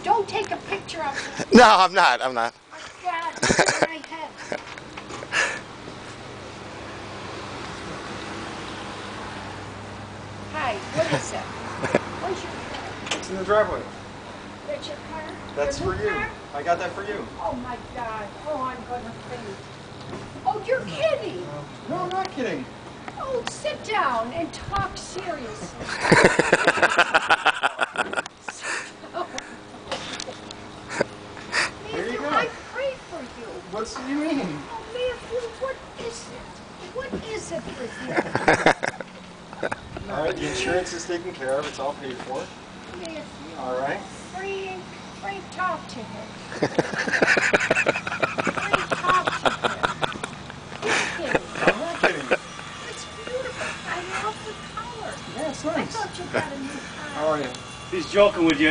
don't take a picture of me. No, I'm not. I'm not. I've got it in my head. Hi, what is it? Where's your car? It's in the driveway. That's your car? That's Your for new you. car? I got that for you. Oh my God. Oh, I'm gonna faint. Oh, you're kidding. No, I'm not kidding. Oh, sit down and talk seriously. There you Matthew, go. I pray for you. What's you mean? Oh, Matthew, what is it? What is it with you? All right, the insurance is taken care of. It's all paid for. Matthew. All right. Frank, talk to him. Frank, talk to him. You're kidding. I'm not kidding. It's beautiful. I love the color. Yeah, it's I nice. thought you got a new car. How are you? He's joking with you.